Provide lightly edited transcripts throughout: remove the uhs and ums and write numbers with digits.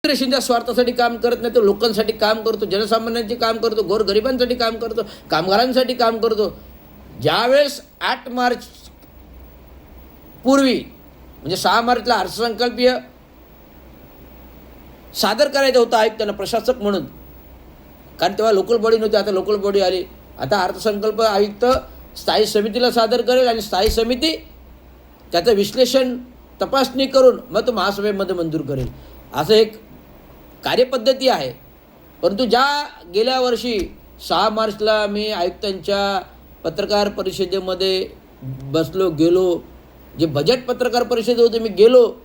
शिंदे स्वार्थासाठी काम करत नाही, तो लोकांसाठी काम करतो, जनसामान्यांचे काम करतो, गोरगरिबांसाठी काम करतो, कामगारांसाठी काम करतो. ज्यावेळेस 8 मार्च पूर्वी म्हणजे 6 मार्चला अर्थसंकल्पीय सादर करायचं होतं आयुक्तांना प्रशासक म्हणून, कारण तेव्हा लोकल बॉडी नव्हती, आता लोकल बॉडी आली. आता अर्थसंकल्प आयुक्त स्थायी समितीला सादर करेल आणि स्थायी समिती त्याचं विश्लेषण तपासणी करून मग तो महासभेमध्ये मंजूर करेल, असं एक कार्यपद्धती आहे. परंतु ज्या गेल्या वर्षी 6 मार्चला मी आयुक्तांच्या पत्रकार परिषदेमध्ये गेलो, जे बजेट पत्रकार परिषद होते मी गेलो,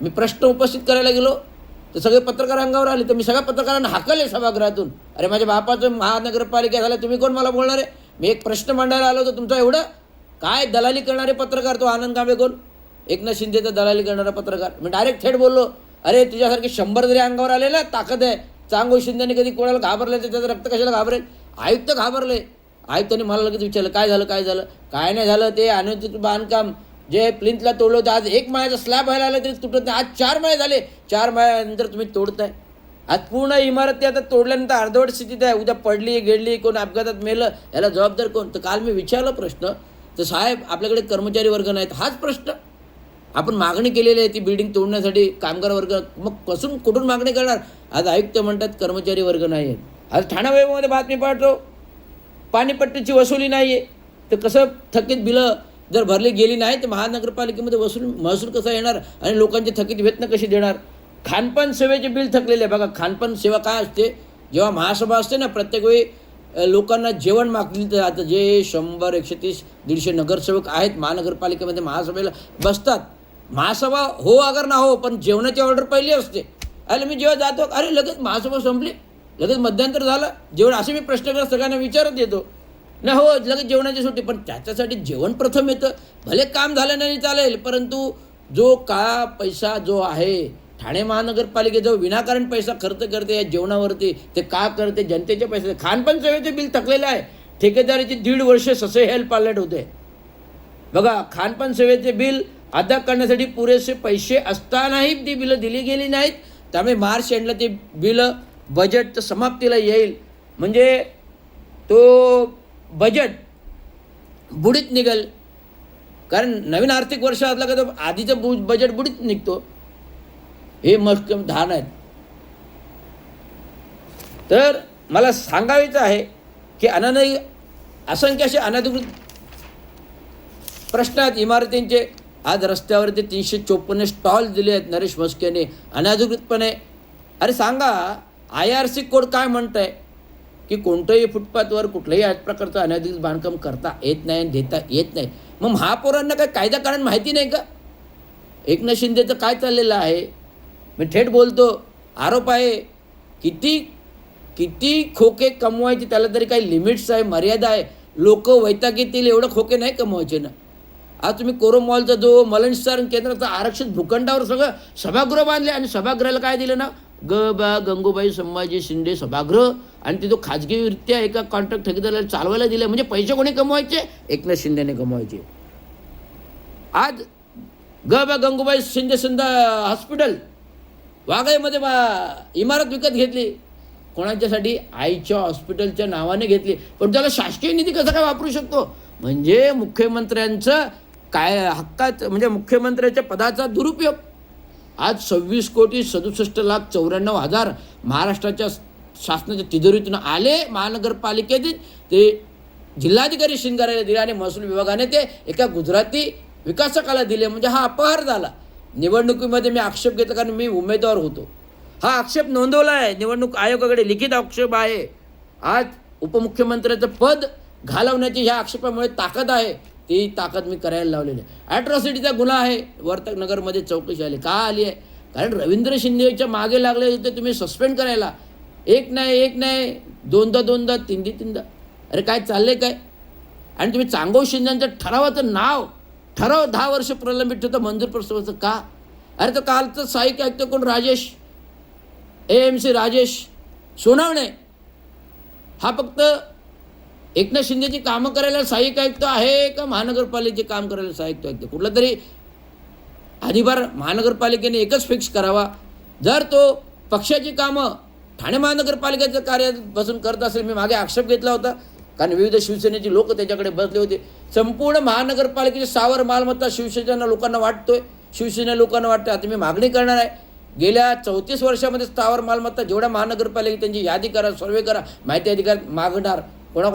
मी प्रश्न उपस्थित करायला गेलो तर सगळे पत्रकार अंगावर आले. तर मी सगळ्या पत्रकारांना हाकलले सभागृहातून. अरे माझ्या बापाचं महानगरपालिका झालं, तुम्ही कोण मला बोलणार आहे? मी एक प्रश्न मांडायला आलो होतो, तुमचा एवढं काय दलाली करणारे पत्रकार, तो आनंद कांबळे कोण, एकनाथ शिंदेचा दलाली करणारा पत्रकार. मी डायरेक्ट थेट बोललो, अरे तुझ्यासारखे 100 जरी अंगावर आले ना, ताकद आहे. चांगो शिंदेने कधी कोणाला घाबरले तर त्याचं रक्त कशाला घाबरेल? आयुक्त घाबरले. आयुक्तांनी मला लगेच विचारलं, काय झालं काय झालं? काय नाही झालं, ते अनुचित बांधकाम जे प्लिंथला तोडलं होतं, आज 1 माळ्याचा स्लॅब व्हायला आला तरी तुटत नाही, आज 4 माळे झाले, 4 माळ्यानंतर तुम्ही तोडताय. आज पूर्ण इमारत आता तोडल्यानंतर अर्धवट स्थितीत आहे, उद्या पडली गेडली, कोण अपघातात मेलं, याला जबाबदार कोण? तर काल मी विचारलं प्रश्न, तर साहेब आपल्याकडे कर्मचारी वर्ग नाहीत. हाच प्रश्न आपण मागणी केलेली आहे ती बिल्डिंग तोडण्यासाठी, कामगार वर्ग, मग कुठून मागणी करणार? आज आयुक्त म्हणतात कर्मचारी वर्ग नाही आहेत. आज ठाणा वैभवमध्ये बातमी पाठवतो, पाणीपट्टीची वसुली नाही आहे, तर कसं थकीत बिलं जर भरली गेली नाही तर महानगरपालिकेमध्ये महसूल कसा येणार आणि लोकांची थकीत वेतनं कशी देणार? खानपान सेवेचे बिल थकलेले आहे. बघा खानपान सेवा काय असते, जेव्हा महासभा असते ना, प्रत्येक वेळी लोकांना जेवण मागली जातं. जे 100, 130, 150 नगरसेवक आहेत महानगरपालिकेमध्ये महासभेला बसतात. महासभा हो अगर ना हो, पण जेवणाची ऑर्डर पहिली असते. अरे मी जेव्हा जातो, अरे लगेच महासभा संपली, लगेच मध्यंतर झालं जेवण, असे मी प्रश्न करत सगळ्यांना विचारत येतो ना. हो लगेच जेवणाची सुट्टी, पण त्याच्यासाठी जेवण प्रथम येतं. भले काम झालं नाही चालेल, परंतु जो काळा पैसा जो आहे, ठाणे महानगरपालिकेजवळ विनाकारण पैसा खर्च करते या जेवणावरती, ते का करते? जनतेचे पैसे. खानपान सेवेचे बिल थकलेलं आहे. ठेकेदारीची 1.5 वर्ष ससे हेल्प पालट होते. बघा खानपान सेवेचे बिल अदा करण्यासाठी पुरेसे पैसे असतानाही ती बिलं दिली गेली नाहीत. त्यामुळे मार्च एंडला ते बिलं बजेट समाप्तीला येईल, म्हणजे तो बजेट बुडीत निघेल. कारण नवीन आर्थिक वर्ष असलं का तर आधीचं बजेट बुडीत निघतो. हे महत्त्व धान आहेत. तर मला सांगायचं आहे की असंख्य असे अनधिकृत प्रश्न आहेत इमारतींचे. आज रस्त्यावरती 354 स्टॉल दिले आहेत नरेश म्हस्केने अनधिकृतपणे. अरे सांगा, IRC कोड काय म्हणत आहे की कोणत्याही फुटपाथवर कुठल्याही आज प्रकारचं अनधिकृत बांधकाम करता येत नाही, देता येत नाही. मग महापौरांना काय कायदा कारण माहिती नाही का? एकनाथ शिंदेचं काय चाललेलं आहे? मी थेट बोलतो, आरोप आहे. किती खोके कमवायचे, त्याला तरी काही लिमिट्स आहे, मर्यादा आहे. लोक वैतागेतील एवढं खोके नाही कमवायचे ना. आज तुम्ही कोरोमॉलचा जो मलनसार केंद्राचं आरक्षित भूखंडावर सगळं सभागृह बांधले आणि सभागृहाला काय दिलं ना, गंगूबाई संभाजी शिंदे सभागृह, आणि ते तो खाजगीरित्या एका कॉन्ट्रॅक्ट ठेकेदाराला चालवायला दिलं. म्हणजे पैसे कोणी कमवायचे? एकनाथ शिंदेने कमवायचे. आज गंगूबाई शिंदे हॉस्पिटल वाघाईमध्ये इमारत विकत घेतली. कोणाच्यासाठी? आईच्या हॉस्पिटलच्या नावाने घेतली. पण त्याला शासकीय निधी कसा काय वापरू शकतो? म्हणजे मुख्यमंत्र्यांचं काय हक्काचं, म्हणजे मुख्यमंत्र्याच्या पदाचा दुरुपयोग. आज 26,67,94,000 महाराष्ट्राच्या शासनाच्या तिजोरीतून आले महानगरपालिकेतील, ते जिल्हाधिकारी शिंगाराला दिले आणि महसूल विभागाने ते एका गुजराती विकासकाला दिले. म्हणजे हा अपहार झाला. निवडणुकीमध्ये मी आक्षेप घेतला कारण मी उमेदवार होतो. हा आक्षेप नोंदवला आहे, निवडणूक आयोगाकडे लिखित आक्षेप आहे. आज उपमुख्यमंत्र्याचं पद घालवण्याची ह्या आक्षेपामुळे ताकद आहे, ती ताकद मी करायला लावलेली आहे. ॲट्रॉसिटीचा गुन्हा आहे, वर्तकनगरमध्ये चौकशी आली. का आली आहे? कारण रवींद्र शिंदेच्या मागे लागले होते तुम्ही सस्पेंड करायला. एक नाही दोनदा, तीनदा. अरे काय चाललंय काय? आणि तुम्ही चांगो शिंदेच्या ठरावाचं ठराव 10 वर्ष प्रलंबित होतं मंजूर प्रस्तावाचं का? अरे तो कालचं सहाय्यक आयुक्त कोण? राजेश AMC राजेश सोनावणे. हा फक्त एकनाथ शिंदेची कामं करायला सहाय्यक आयुक्त आहे का महानगरपालिकेचे काम करायला सहाय्यक आयुक्त? कुठला तरी अधिभार महानगरपालिकेने एकच फिक्स करावा. जर तो पक्षाची कामं ठाणे महानगरपालिकेचं कार्य बसून करत असेल. मी मागे आक्षेप घेतला होता, कारण विविध शिवसेनेची लोक त्याच्याकडे बसले होते. संपूर्ण महानगरपालिकेची स्थावर मालमत्ता शिवसेना लोकांना वाटतोय, शिवसेना लोकांना वाटतं. आता मी मागणी करणार आहे, गेल्या 34 वर्षामध्ये स्थावर मालमत्ता जेवढ्या महानगरपालिका त्यांची यादी करा, सर्वे करा, माहिती अधिकार मागणार.